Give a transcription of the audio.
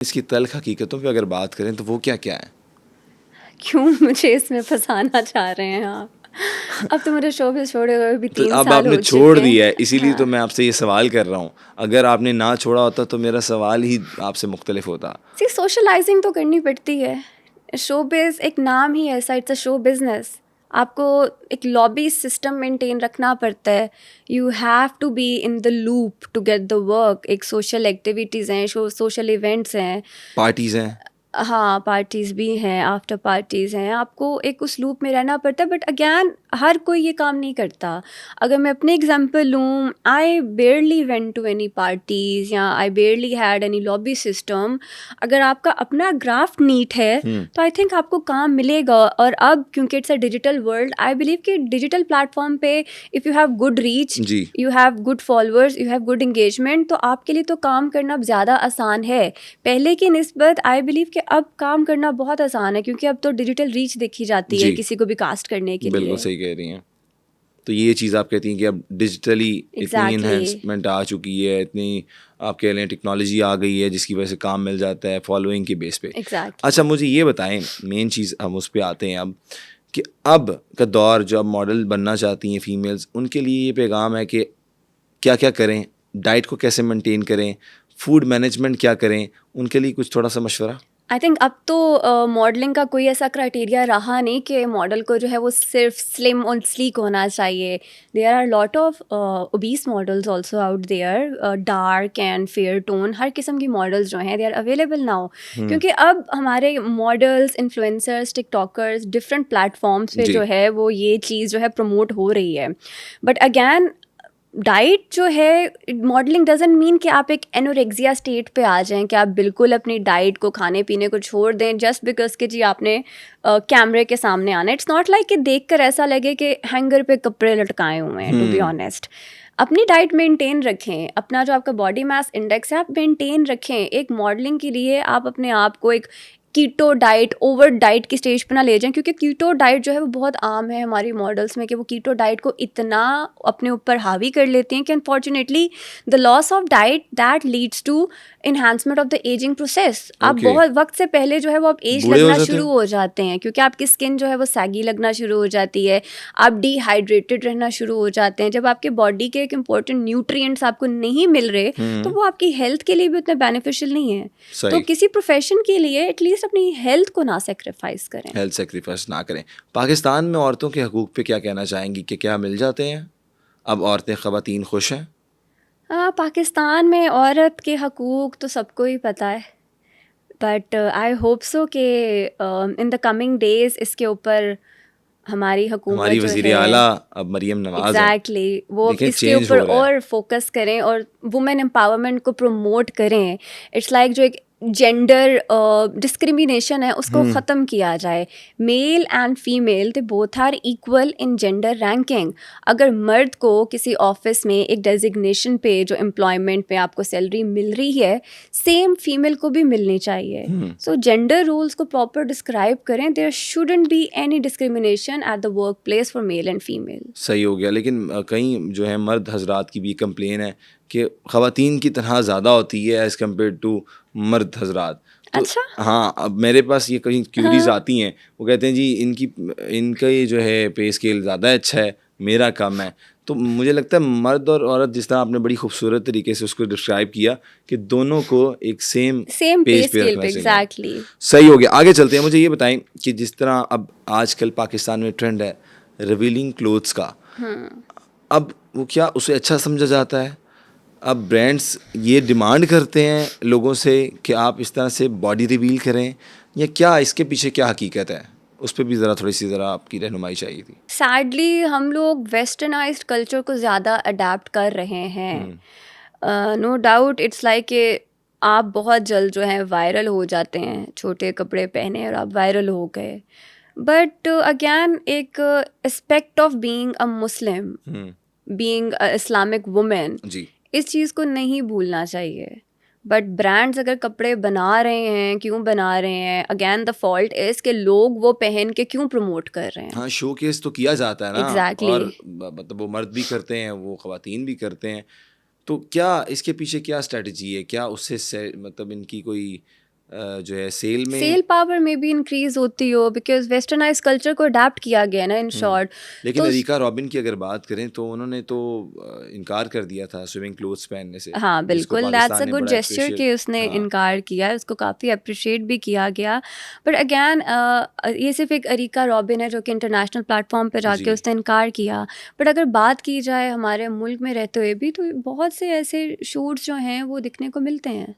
इसकी तल्ख हकीकतों पे अगर बात करें तो वो क्या क्या है? क्यों मुझे इसमें फंसाना चाह रहे हैं आप? अब तो मेरे शो भी छोड़े हुए भी तो 3 अब साल आपने हो छोड़ चुके दिया है, हैं। इसीलिए तो हाँ। मैं आपसे ये सवाल कर रहा हूँ। अगर आपने ना छोड़ा होता तो मेरा सवाल ही आपसे मुख्तलिफ होता। सी सोशलाइजिंग तो करनी पड़ती है। शोबिज़ एक नाम ही ऐसा, इट्स अ शो बिज़नेस। आपको एक लॉबी सिस्टम मेंटेन रखना पड़ता है। You have to be in the loop to get the work. एक सोशल एक्टिविटीज़ हैं, सोशल इवेंट्स हैं। पार्टीज़ हैं। हाँ, पार्टीज़ भी हैं, आफ्टर पार्टीज़ हैं, आपको एक उस लूप में रहना पड़ता है। बट अगेन हर कोई ये काम नहीं करता। अगर मैं अपनी एग्जांपल लूँ, I barely went to any parties या I barely had any lobby system. अगर आपका अपना ग्राफ्ट नीट है तो आई थिंक आपको काम मिलेगा। और अब क्योंकि it's a digital world, I believe कि डिजिटल प्लेटफॉर्म पे if you have good reach, जी। You have good followers, you have good engagement, तो आपके लिए तो काम करना अब ज़्यादा आसान है। पहले की निस्बत आई बिलीव कि अब काम करना बहुत आसान है, क्योंकि अब तो डिजिटल रीच देखी जाती है जी, किसी को भी कास्ट करने के बिल्कुल लिए। सही कह रही हैं। तो ये चीज़ आप कहती हैं कि अब डिजिटली इतनी एग्जैक्टली। इन्हेंसमेंट आ चुकी है, इतनी आप कह लें टेक्नोलॉजी आ गई है जिसकी वजह से काम मिल जाता है फॉलोइंग के बेस पे। एग्जैक्टली। अच्छा मुझे ये बताएं, मेन चीज़ हम उस पे आते हैं अब, कि अब का दौर जो अब मॉडल बनना चाहती हैं फीमेल्स, उनके लिए ये पैगाम है कि क्या क्या करें, डाइट को कैसे मेंटेन करें, फूड मैनेजमेंट क्या करें, उनके लिए कुछ थोड़ा सा मशवरा। आई थिंक अब तो मॉडलिंग का कोई ऐसा क्राइटेरिया रहा नहीं कि मॉडल को जो है वो सिर्फ स्लिम और स्लीक होना चाहिए। There are lot of obese models also out there, dark and fair tone, हर किस्म की मॉडल्स जो हैं दे आर अवेलेबल नाउ। क्योंकि अब हमारे models, influencers, TikTokers, different platforms पे जी। जो है वो ये चीज़ जो है प्रमोट हो रही है। बट अगैन डाइट जो है, मॉडलिंग डजंट मीन कि आप एक एनोरेक्सिया स्टेट पे आ जाएं, कि आप बिल्कुल अपनी डाइट को, खाने पीने को छोड़ दें जस्ट बिकॉज कि जी आपने कैमरे के सामने आना है। इट्स नॉट लाइक कि देखकर ऐसा लगे कि हैंगर पे कपड़े लटकाए हुए हैं। टू बी ऑनेस्ट, अपनी डाइट मेंटेन रखें, अपना जो आपका बॉडी मास इंडेक्स है आप मेंटेन रखें। एक मॉडलिंग के लिए आप अपने आप को एक कीटो डाइट, ओवर डाइट की स्टेज पे ना ले जाएं, क्योंकि कीटो डाइट जो है वो बहुत आम है हमारी मॉडल्स में, कि वो कीटो डाइट को इतना अपने ऊपर हावी कर लेती हैं कि unfortunately the loss of diet that leads to enhancement of the ageing process. आप ओके। बहुत वक्त से पहले जो है वो आप एज बूढ़े हो लगना जाते शुरू हैं। हो जाते हैं, क्योंकि आपकी स्किन जो है वो सैगी लगना शुरू हो जाती है, आप डिहाइड्रेटेड रहना शुरू हो जाते हैं। जब आपके बॉडी के एक इंपॉर्टेंट न्यूट्रिएंट्स आपको नहीं मिल रहे तो वो आपकी हेल्थ के लिए भी उतने बेनिफिशियल नहीं है। तो सही। किसी प्रोफेशन के लिए एटलीस्ट अपनी हेल्थ को ना सेक्रीफाइस करें। हेल्थ सेक्रीफाइस ना करें। पाकिस्तान में औरतों के हकूक़ पे क्या कहना चाहेंगी, कि क्या मिल जाते हैं? अब औरतें, ख़वातीन खुश हैं? पाकिस्तान में औरत के हकूक़ तो सबको ही पता है, बट आई होप सो कि इन द कमिंग डेज़ इसके ऊपर हमारी हुकूमत हमारी जो वज़ीर है, आला अब मरीम नवाज़ हैं। एग्जैक्टली वो अब देखें इसके चेंज ऊपर हो रहा है। और फोकस करें और वुमेन एम्पावरमेंट को प्रमोट करें। इट्स लाइक जो एक जेंडर डिस्क्रिमिनेशन है उसको ख़त्म किया जाए। Male and female they both are equal in gender ranking. अगर मर्द को किसी ऑफिस में एक डेजिग्नेशन पे, जो एम्प्लॉयमेंट पे आपको सैलरी मिल रही है, सेम फीमेल को भी मिलनी चाहिए। सो जेंडर रूल्स को प्रॉपर डिस्क्राइब करें। There shouldn't be any discrimination at the work place for male and female. सही हो गया, लेकिन कई जो है मर्द हजरात की भी कंप्लेन है कि ख़वातीन की तनख्वाह ज़्यादा होती है एज़ कम्पेयर टू मर्द हजरात। तो अच्छा। हाँ, अब मेरे पास ये कहीं क्यूरीज हाँ। आती हैं, वो कहते हैं जी इनका ये जो है पे स्केल ज़्यादा अच्छा है, मेरा कम है। तो मुझे लगता है मर्द और औरत, जिस तरह आपने बड़ी खूबसूरत तरीके से उसको डिस्क्राइब किया, कि दोनों को एक सेम सेम पे पेज पे स्केल रखना पे, चाहिए। एग्जैक्टली। सही हो गया, आगे चलते हैं। मुझे ये बताएं कि जिस तरह अब आजकल पाकिस्तान में ट्रेंड है रिवीलिंग क्लोथ्स का, अब वो क्या उसे अच्छा समझा जाता है? अब ब्रांड्स ये डिमांड करते हैं लोगों से कि आप इस तरह से बॉडी रिवील करें, या क्या इसके पीछे क्या हकीकत है? उस पर भी ज़रा आपकी रहनुमाई चाहिए थी। सैडली हम लोग वेस्टर्नाइज्ड कल्चर को ज़्यादा अडेप्ट कर रहे हैं। नो डाउट इट्स लाइक कि आप बहुत जल्द जो है वायरल हो जाते हैं, छोटे कपड़े पहने और आप वायरल हो गए। बट अगेन एक aspect of being a Muslim, being a Islamic women, जी। इस चीज़ को नहीं भूलना चाहिए। बट ब्रांड्स अगर कपड़े बना रहे हैं, क्यों बना रहे हैं? अगेन द फॉल्ट इज़ कि लोग वो पहन के क्यों प्रमोट कर रहे हैं। हाँ, शोकेस तो किया जाता है ना। एग्जैक्टली। और मतलब वो मर्द भी करते हैं, वो ख़वातीन भी करते हैं। तो क्या इसके पीछे क्या स्ट्रेटजी है? क्या उससे मतलब इनकी कोई जो है सेल में सेल पावर में भी इंक्रीज होती हो, बिकॉज वेस्टर्नाइज कल्चर को अडाप्ट किया गया ना इन शॉर्ट। लेकिन तो अरिका रॉबिन की अगर बात करें तो उन्होंने तो इनकार कर दिया था स्विमिंग क्लोथ्स पहनने से, हाँ जिसको बिल्कुल, दैट्स पाकिस्तान अ ने गुड बड़ा जेस्चर अप्रिशिएट। कि उसने हाँ इनकार किया, उसको काफ़ी अप्रिशिएट भी किया गया। बट अगैन ये सिर्फ एक अरिका रॉबिन है जो कि इंटरनेशनल प्लेटफॉर्म पे जाके जी उसने इनकार किया। बट अगर बात की जाए हमारे मुल्क में रहते हुए भी, तो बहुत से ऐसे शूट्स जो हैं वो दिखने को मिलते हैं।